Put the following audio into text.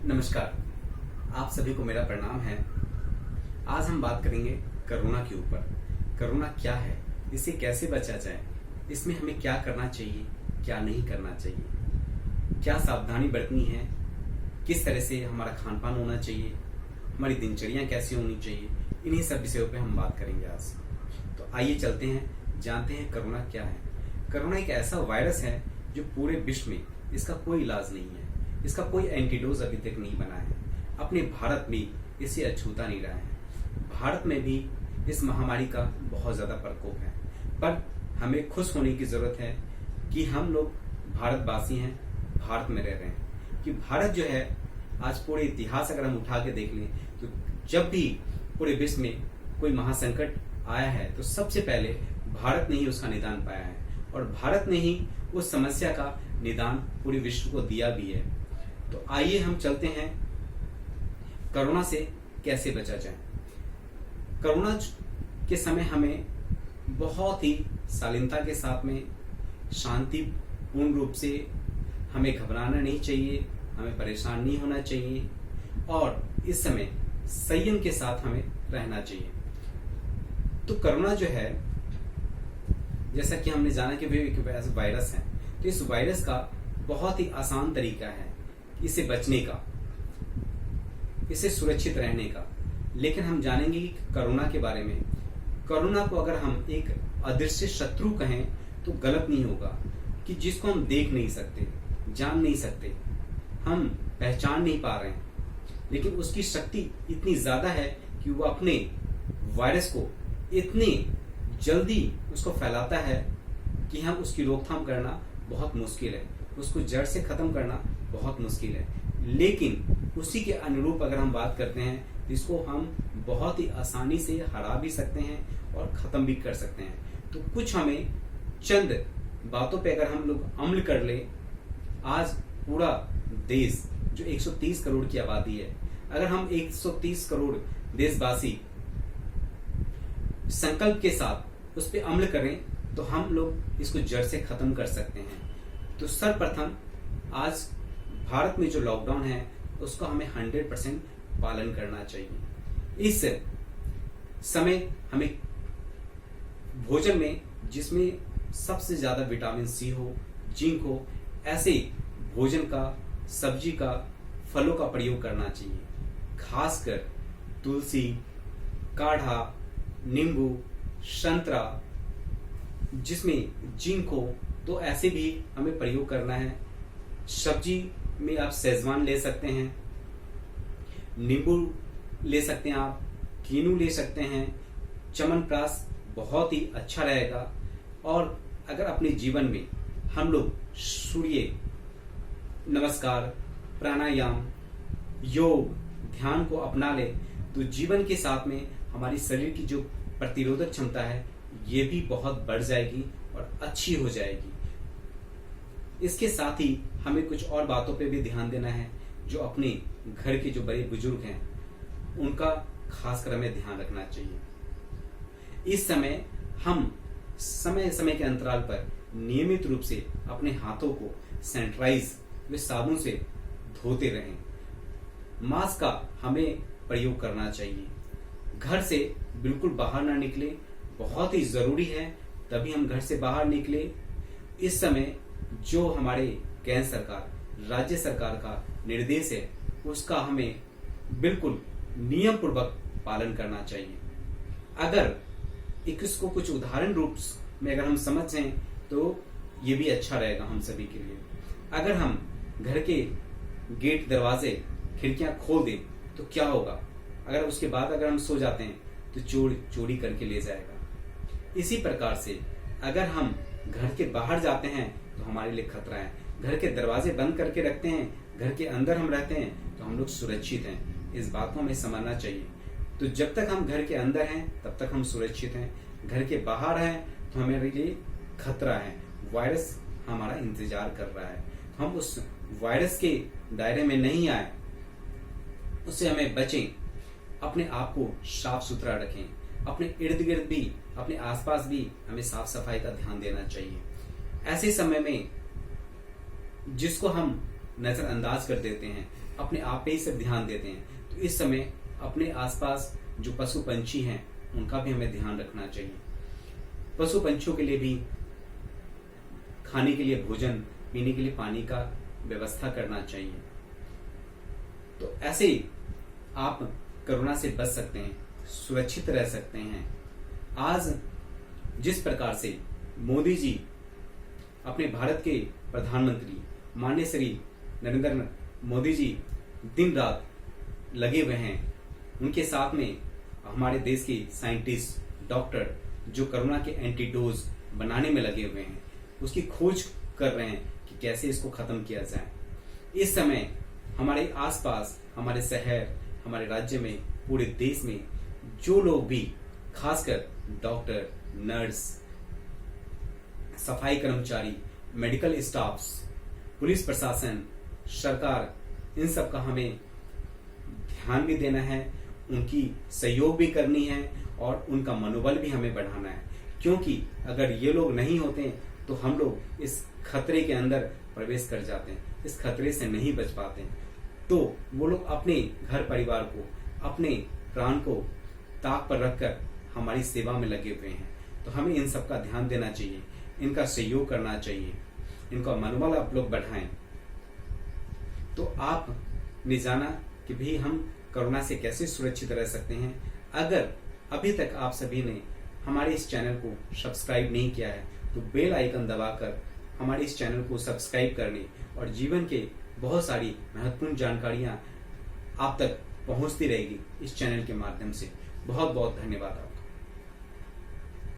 नमस्कार, आप सभी को मेरा प्रणाम है। आज हम बात करेंगे कोरोना के ऊपर। कोरोना क्या है, इससे कैसे बचा जाए, इसमें हमें क्या करना चाहिए, क्या नहीं करना चाहिए, क्या सावधानी बरतनी है, किस तरह से हमारा खान पान होना चाहिए, हमारी दिनचर्या कैसी होनी चाहिए, इन्हीं सब विषयों पे हम बात करेंगे आज। तो आइए चलते हैं, जानते हैं कोरोना क्या है। कोरोना एक ऐसा वायरस है जो पूरे विश्व में इसका कोई इलाज नहीं है, इसका कोई एंटीडोज अभी तक नहीं बना है। अपने भारत में इसे अछूता नहीं रहा है। भारत में भी इस महामारी का बहुत ज्यादा प्रकोप है, पर हमें खुश होने की जरूरत है कि हम लोग भारतवासी हैं, भारत में रह रहे हैं। कि भारत जो है, आज पूरे इतिहास अगर हम उठा के देख लें तो जब भी पूरे विश्व में कोई महासंकट आया है तो सबसे पहले भारत ने ही उसका निदान पाया है, और भारत ने ही उस समस्या का निदान पूरे विश्व को दिया भी है। तो आइए हम चलते हैं कोरोना से कैसे बचा जाए। कोरोना के समय हमें बहुत ही शालीनता के साथ में, शांतिपूर्ण रूप से, हमें घबराना नहीं चाहिए, हमें परेशान नहीं होना चाहिए, और इस समय संयम के साथ हमें रहना चाहिए। तो कोरोना जो है, जैसा कि हमने जाना कि एक वायरस है, तो इस वायरस का बहुत ही आसान तरीका है इसे बचने का, इसे सुरक्षित रहने का। लेकिन हम जानेंगे कि कोरोना के बारे में। कोरोना को अगर हम एक अदृश्य शत्रु कहें तो गलत नहीं होगा, कि जिसको हम देख नहीं सकते, जान नहीं सकते, हम पहचान नहीं पा रहे हैं, लेकिन उसकी शक्ति इतनी ज्यादा है कि वो अपने वायरस को इतनी जल्दी उसको फैलाता है कि हम उसकी रोकथाम करना बहुत मुश्किल है, उसको जड़ से खत्म करना बहुत मुश्किल है। लेकिन उसी के अनुरूप अगर हम बात करते हैं तो इसको हम बहुत ही आसानी से हरा भी सकते हैं और खत्म भी कर सकते हैं। तो कुछ हमें चंद बातों पे अगर हम लोग अमल कर ले, आज पूरा देश जो 130 करोड़ की आबादी है, अगर हम 130 करोड़ देशवासी संकल्प के साथ उस पर अमल करें तो हम लोग इसको जड़ से खत्म कर सकते हैं। तो सर्वप्रथम आज भारत में जो लॉकडाउन है उसका हमें 100% पालन करना चाहिए। इस समय हमें भोजन में जिसमें सबसे ज्यादा विटामिन सी हो, जिंक हो, ऐसे भोजन का, सब्जी का, फलों का प्रयोग करना चाहिए। खासकर तुलसी, काढ़ा, नींबू, संतरा, जिसमें जिंक हो, तो ऐसे भी हमें प्रयोग करना है। सब्जी में आप सेजवान ले सकते हैं, नींबू ले सकते हैं, आप कीनू ले सकते हैं, च्यवनप्राश बहुत ही अच्छा रहेगा। और अगर अपने जीवन में हम लोग सूर्य नमस्कार, प्राणायाम, योग, ध्यान को अपना ले तो जीवन के साथ में हमारी शरीर की जो प्रतिरोधक क्षमता है ये भी बहुत बढ़ जाएगी और अच्छी हो जाएगी। इसके साथ ही हमें कुछ और बातों पे भी ध्यान देना है। जो अपने घर के जो बड़े बुजुर्ग हैं उनका खासकर हमें ध्यान रखना चाहिए। इस समय हम समय समय के अंतराल पर नियमित रूप से अपने हाथों को सैनिटाइज व साबुन से धोते रहें। मास्क का हमें प्रयोग करना चाहिए। घर से बिल्कुल बाहर ना निकले, बहुत ही जरूरी है तभी हम घर से बाहर निकले। इस समय जो हमारे केंद्र सरकार, राज्य सरकार का निर्देश है उसका हमें बिल्कुल नियम पूर्वक पालन करना चाहिए। अगर इसको कुछ उदाहरण रूप में अगर हम समझें तो ये भी अच्छा रहेगा हम सभी के लिए। अगर हम घर के गेट, दरवाजे, खिड़कियां खोल दें तो क्या होगा, अगर उसके बाद अगर हम सो जाते हैं तो चोर चोरी करके ले जाएगा। इसी प्रकार से अगर हम घर के बाहर जाते हैं तो हमारे लिए खतरा है। घर के दरवाजे बंद करके रखते हैं, घर के अंदर हम रहते हैं तो हम लोग सुरक्षित हैं। इस बात को हमें समझना चाहिए। तो जब तक हम घर के अंदर हैं तब तक हम सुरक्षित हैं, घर के बाहर हैं तो हमारे लिए खतरा है, वायरस हमारा इंतजार कर रहा है। तो हम उस वायरस के दायरे में नहीं आए, उससे हमें बचें, अपने आप को साफ सुथरा रखें, अपने इर्द गिर्द भी, अपने आसपास भी हमें साफ सफाई का ध्यान देना चाहिए। ऐसे समय में जिसको हम नजरअंदाज कर देते हैं, अपने आप पे ही सिर्फ ध्यान देते हैं। तो इस समय अपने आसपास जो पशु पंछी हैं उनका भी हमें ध्यान रखना चाहिए। पशु पंछियों के लिए भी खाने के लिए भोजन, पीने के लिए पानी का व्यवस्था करना चाहिए। तो ऐसे ही आप कोरोना से बच सकते हैं, सुरक्षित रह सकते हैं। आज जिस प्रकार से मोदी जी अपने भारत के प्रधानमंत्री माननीय श्री नरेंद्र मोदी जी दिन रात लगे हुए हैं, उनके साथ में हमारे देश के साइंटिस्ट, डॉक्टर जो कोरोना के एंटीडोज बनाने में लगे हुए हैं, उसकी खोज कर रहे हैं कि कैसे इसको खत्म किया जाए। इस समय हमारे आसपास, हमारे शहर, हमारे राज्य में, पूरे देश में जो लोग भी, खासकर डॉक्टर, नर्स, सफाई कर्मचारी, मेडिकल स्टाफ्स, पुलिस प्रशासन, सरकार, इन सब का हमें ध्यान भी देना है, उनकी सहयोग भी करनी है और उनका मनोबल भी हमें बढ़ाना है। क्योंकि अगर ये लोग नहीं होते तो हम लोग इस खतरे के अंदर प्रवेश कर जाते हैं, इस खतरे से नहीं बच पाते। तो वो लोग अपने घर परिवार को, अपने प्राण को ताक पर रखकर हमारी सेवा में लगे हुए हैं। तो हमें इन सब का ध्यान देना चाहिए, इनका सहयोग करना चाहिए, इनका मनोबल आप लोग बढ़ाएं। तो आपने जाना कि भाई हम कोरोना से कैसे सुरक्षित रह सकते हैं। अगर अभी तक आप सभी ने हमारे इस चैनल को सब्सक्राइब नहीं किया है तो बेल आइकन दबाकर हमारे इस चैनल को सब्सक्राइब करने और जीवन के बहुत सारी महत्वपूर्ण जानकारियां आप तक पहुंचती रहेगी इस चैनल के माध्यम से। बहुत बहुत धन्यवाद।